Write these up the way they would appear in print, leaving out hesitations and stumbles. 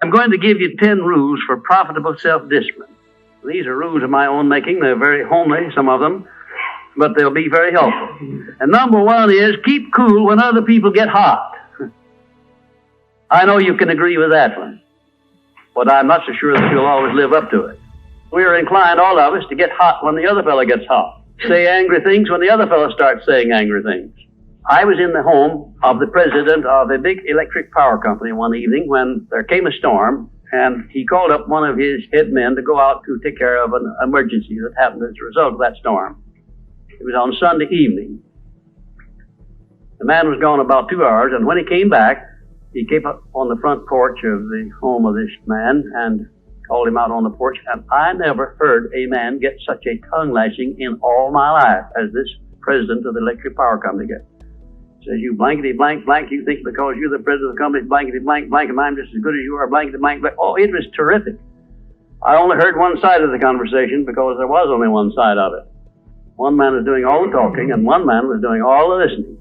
I'm going to give you 10 rules for profitable self-discipline. These are rules of my own making. They're very homely, some of them, but they'll be very helpful. And number one is keep cool when other people get hot. I know you can agree with that one, but I'm not so sure that you'll always live up to it. We're inclined, all of us, to get hot when the other fellow gets hot. Say angry things when the other fellow starts saying angry things. I was in the home of the president of a big electric power company one evening when there came a storm, and he called up one of his head men to go out to take care of an emergency that happened as a result of that storm. It was on Sunday evening. The man was gone about 2 hours, and when he came back, he came up on the front porch of the home of this man and called him out on the porch, and I never heard a man get such a tongue lashing in all my life as this president of the electric power company gets. Says, you blankety blank blank, you think because you're the president of the company, blankety blank blank, and I'm just as good as you are, blankety blank blank. Oh, it was terrific. I only heard one side of the conversation because there was only one side of it. One man was doing all the talking, and one man was doing all the listening.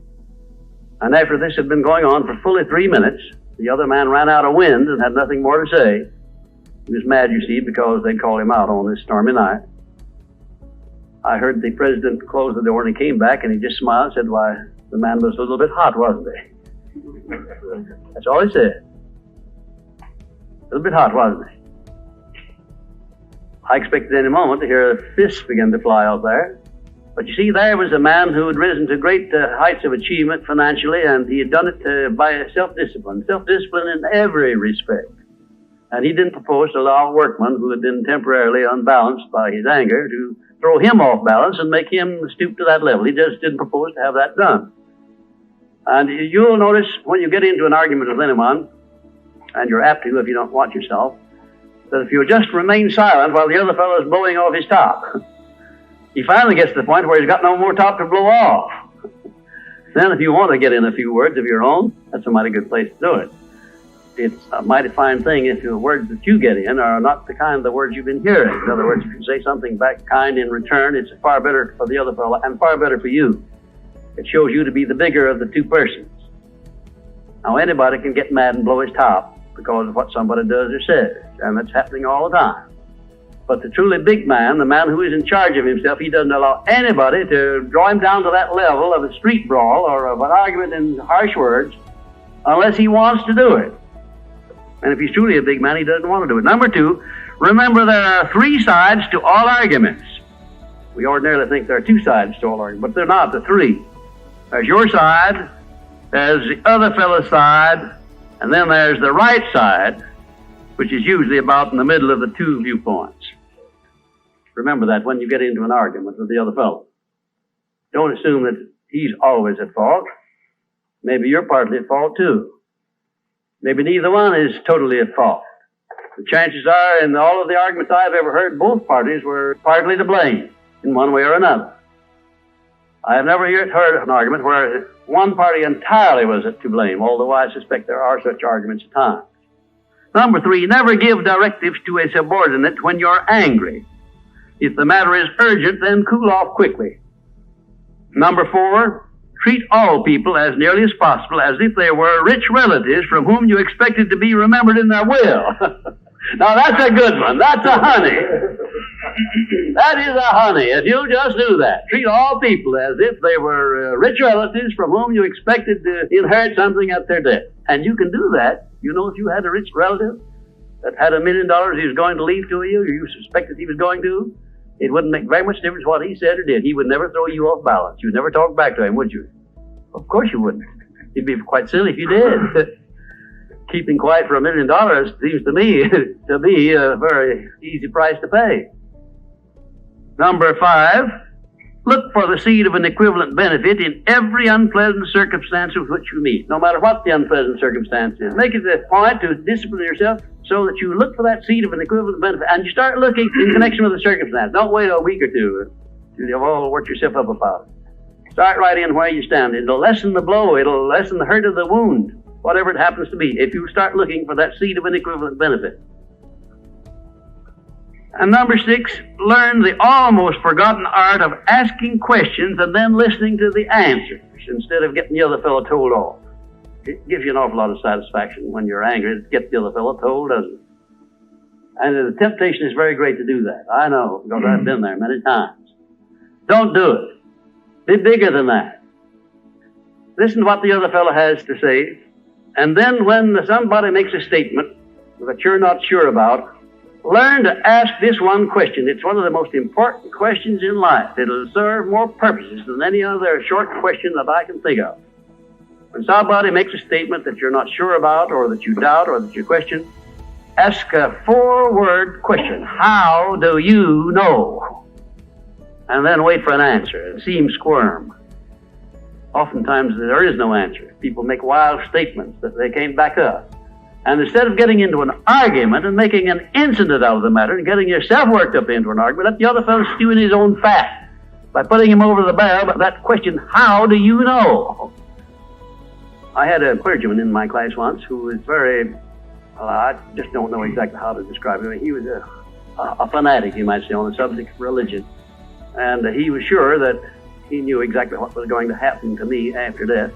And after this had been going on for fully 3 minutes, the other man ran out of wind and had nothing more to say. He was mad, you see, because they called him out on this stormy night. I heard the president close the door, and he came back, and he just smiled and said, why, the man was a little bit hot, wasn't he? That's all he said. A little bit hot, wasn't he? I expected any moment to hear fists begin to fly out there. But you see, there was a man who had risen to great heights of achievement financially, and he had done it by self-discipline in every respect. And he didn't propose to allow a workman who had been temporarily unbalanced by his anger to throw him off balance and make him stoop to that level. He just didn't propose to have that done. And you'll notice when you get into an argument with anyone, and you're apt to if you don't watch yourself, that if you just remain silent while the other fellow is blowing off his top, he finally gets to the point where he's got no more top to blow off. Then if you want to get in a few words of your own, that's a mighty good place to do it. It's a mighty fine thing if the words that you get in are not the kind of the words you've been hearing. In other words, if you say something back kind in return, it's far better for the other fellow and far better for you. It shows you to be the bigger of the two persons. Now, anybody can get mad and blow his top because of what somebody does or says, and that's happening all the time. But the truly big man, the man who is in charge of himself, he doesn't allow anybody to draw him down to that level of a street brawl or of an argument in harsh words unless he wants to do it. And if he's truly a big man, he doesn't want to do it. Number two, remember there are 3 sides to all arguments. We ordinarily think there are 2 sides to all arguments, but they're not. They're 3. There's your side, there's the other fellow's side, and then there's the right side, which is usually about in the middle of the 2 viewpoints. Remember that when you get into an argument with the other fellow. Don't assume that he's always at fault. Maybe you're partly at fault too. Maybe neither one is totally at fault. The chances are, in all of the arguments I've ever heard, both parties were partly to blame in one way or another. I have never yet heard an argument where one party entirely was to blame, although I suspect there are such arguments at times. Number 3, never give directives to a subordinate when you're angry. If the matter is urgent, then cool off quickly. Number 4, treat all people as nearly as possible as if they were rich relatives from whom you expected to be remembered in their will. Now that's a good one. That's a honey. That is a honey. If you just do that, treat all people as if they were rich relatives from whom you expected to inherit something at their death. And you can do that. You know, if you had a rich relative that had $1 million he was going to leave to you, or you suspected he was going to, it wouldn't make very much difference what he said or did. He would never throw you off balance. You'd never talk back to him, would you? Of course you wouldn't. You'd be quite silly if you did. Keeping quiet for $1 million seems to me to be a very easy price to pay. Number 5, look for the seed of an equivalent benefit in every unpleasant circumstance with which you meet, no matter what the unpleasant circumstance is. Make it a point to discipline yourself so that you look for that seed of an equivalent benefit, and you start looking in connection with the circumstance. Don't wait a week or two till you've all worked yourself up about it. Start right in where you stand. It'll lessen the blow. It'll lessen the hurt of the wound, whatever it happens to be, if you start looking for that seed of an equivalent benefit. And number 6, learn the almost forgotten art of asking questions and then listening to the answers instead of getting the other fellow told off. It gives you an awful lot of satisfaction when you're angry to get the other fellow told, doesn't it? And the temptation is very great to do that. I know, because I've been there many times. Don't do it. Be bigger than that. Listen to what the other fellow has to say, and then when somebody makes a statement that you're not sure about, learn to ask this one question. It's one of the most important questions in life. It'll serve more purposes than any other short question that I can think of. When somebody makes a statement that you're not sure about, or that you doubt, or that you question, ask a 4-word question. How do you know? And then wait for an answer and see him squirm. Oftentimes there is no answer. People make wild statements that they can't back up. And instead of getting into an argument and making an incident out of the matter and getting yourself worked up into an argument, let the other fellow stew in his own fat by putting him over the barrel. But that question, how do you know? I had a clergyman in my class once who was very, I just don't know exactly how to describe him. He was a fanatic, you might say, on the subject of religion. And he was sure that he knew exactly what was going to happen to me after death.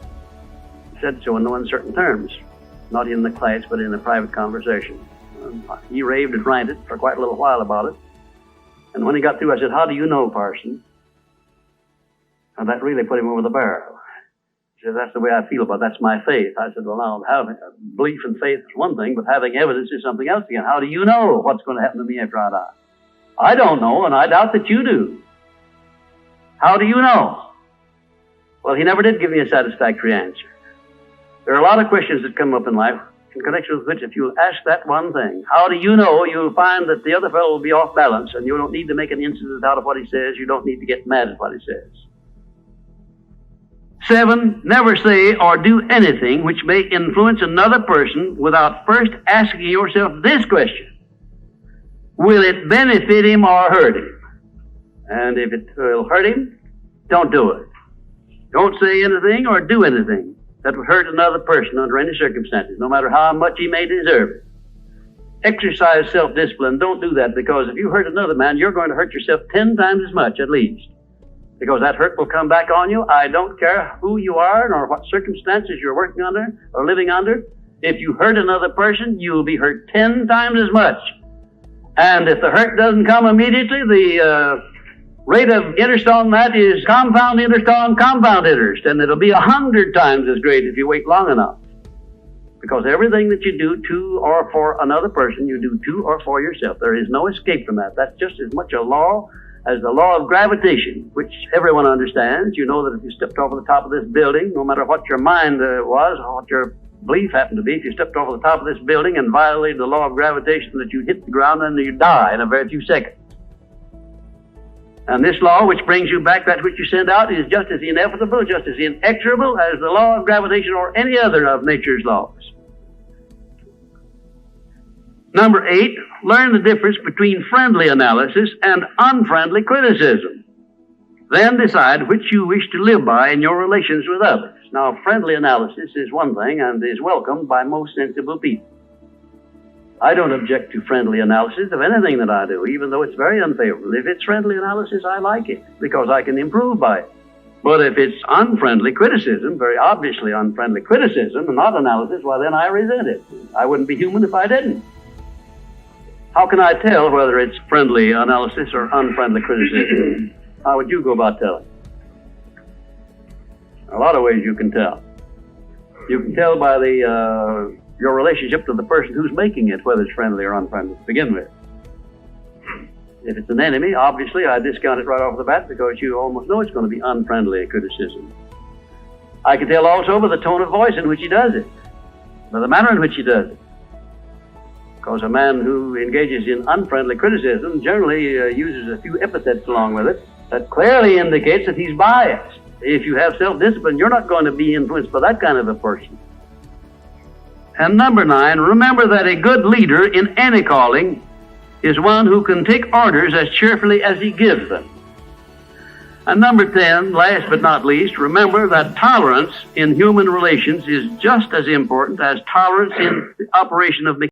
He said so in no uncertain terms, not in the class, but in a private conversation. He raved and ranted for quite a little while about it. And when he got through, I said, how do you know, Parson? And that really put him over the barrel. He said, that's the way I feel about it. That's my faith. I said, well, now, having belief and faith is one thing, but having evidence is something else again. How do you know what's going to happen to me after I die? I don't know, and I doubt that you do. How do you know? Well, he never did give me a satisfactory answer. There are a lot of questions that come up in life in connection with which, if you'll ask that one thing, how do you know, you'll find that the other fellow will be off balance, and you don't need to make an incident out of what he says. You don't need to get mad at what he says. 7, never say or do anything which may influence another person without first asking yourself this question: will it benefit him or hurt him? And if it will hurt him, don't do it. Don't say anything or do anything that would hurt another person under any circumstances, no matter how much he may deserve it. Exercise self-discipline. Don't do that, because if you hurt another man, you're going to hurt yourself 10 times as much, at least. Because that hurt will come back on you. I don't care who you are nor what circumstances you're working under or living under. If you hurt another person, you'll be hurt 10 times as much. And if the hurt doesn't come immediately, the rate of interest on that is compound interest on compound interest, and it'll be 100 times as great if you wait long enough. Because everything that you do to or for another person, you do to or for yourself. There is no escape from that. That's just as much a law as the law of gravitation, which everyone understands. You know that if you stepped over the top of this building, no matter what your mind was or what your belief happened to be, if you stepped over the top of this building and violated the law of gravitation, that you'd hit the ground and you'd die in a very few seconds. And this law, which brings you back that which you send out, is just as inevitable, just as inexorable as the law of gravitation or any other of nature's laws. Number 8, learn the difference between friendly analysis and unfriendly criticism. Then decide which you wish to live by in your relations with others. Now, friendly analysis is one thing and is welcomed by most sensible people. I don't object to friendly analysis of anything that I do, even though it's very unfavorable. If it's friendly analysis, I like it, because I can improve by it. But if it's unfriendly criticism, very obviously unfriendly criticism, and not analysis, well, then I resent it. I wouldn't be human if I didn't. How can I tell whether it's friendly analysis or unfriendly criticism? How would you go about telling? A lot of ways you can tell. You can tell by your relationship to the person who's making it, whether it's friendly or unfriendly to begin with. If it's an enemy, obviously I discount it right off the bat, because you almost know it's going to be unfriendly criticism. I can tell also by the tone of voice in which he does it, by the manner in which he does it. Because a man who engages in unfriendly criticism generally uses a few epithets along with it that clearly indicates that he's biased. If you have self-discipline, you're not going to be influenced by that kind of a person. And number 9, remember that a good leader in any calling is one who can take orders as cheerfully as he gives them. And number 10, last but not least, remember that tolerance in human relations is just as important as tolerance in the operation of